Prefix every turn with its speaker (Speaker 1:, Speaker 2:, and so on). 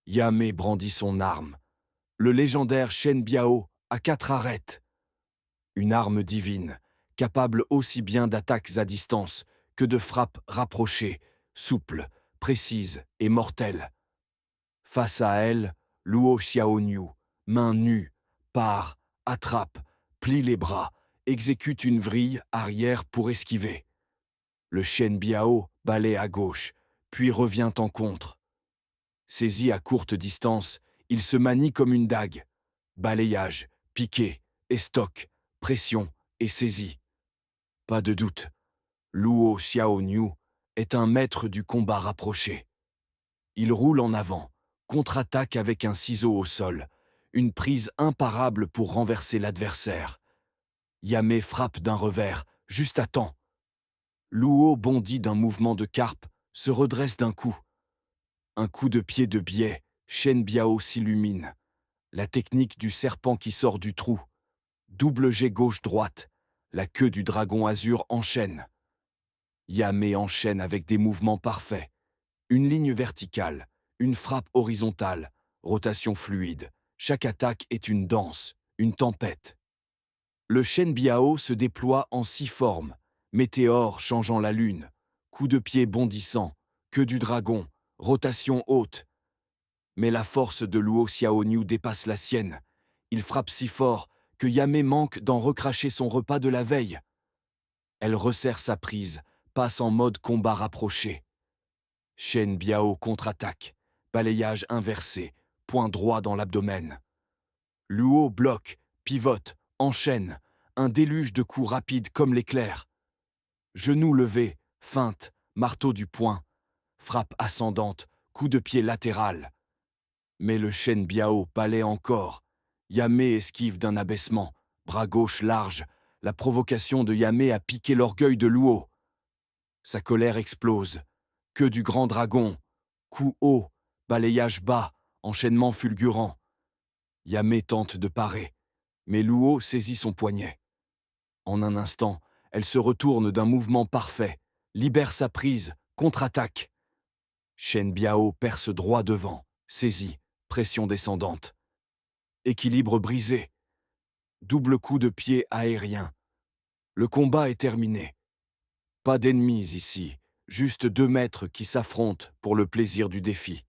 Speaker 1: Yamé brandit son arme. Le légendaire Shen Biao à 4 arêtes. Une arme divine, capable aussi bien d'attaques à distance que de frappes rapprochées, souples, précises et mortelles. Face à elle, Luo Xiaoniu, main nue, part, attrape, plie les bras, exécute une vrille arrière pour esquiver. Le Shen Biao balaie à gauche, puis revient en contre. Saisi à courte distance, il se manie comme une dague. Balayage, piqué, estoc, pression et saisie. Pas de doute, Luo Xiaoniu est un maître du combat rapproché. Il roule en avant, contre-attaque avec un ciseau au sol, une prise imparable pour renverser l'adversaire. Yamé frappe d'un revers, juste à temps. Luo bondit d'un mouvement de carpe, se redresse d'un coup. Un coup de pied de biais, Shen Biao s'illumine. La technique du serpent qui sort du trou. Double jet gauche-droite. La queue du dragon azur enchaîne. Yamé enchaîne avec des mouvements parfaits. Une ligne verticale, une frappe horizontale, rotation fluide. Chaque attaque est une danse, une tempête. Le Shen Biao se déploie en 6 formes. Météore changeant la lune, coup de pied bondissant, queue du dragon, rotation haute. Mais la force de Luo Xiaoniu dépasse la sienne. Il frappe si fort que Yamé manque d'en recracher son repas de la veille. Elle resserre sa prise, passe en mode combat rapproché. Shen Biao contre-attaque, balayage inversé, point droit dans l'abdomen. Luo bloque, pivote, enchaîne, un déluge de coups rapides comme l'éclair. Genou levé, feinte, marteau du poing, frappe ascendante, coup de pied latéral. Mais le Shen Biao balaie encore. Yamé esquive d'un abaissement, bras gauche large. La provocation de Yamé a piqué l'orgueil de Luo. Sa colère explose. Queue du grand dragon. Coup haut, balayage bas, enchaînement fulgurant. Yamé tente de parer, mais Luo saisit son poignet. En un instant, elle se retourne d'un mouvement parfait, libère sa prise, contre-attaque. Shen Biao perce droit devant, saisit, pression descendante. Équilibre brisé. Double coup de pied aérien. Le combat est terminé. Pas d'ennemis ici, juste 2 maîtres qui s'affrontent pour le plaisir du défi.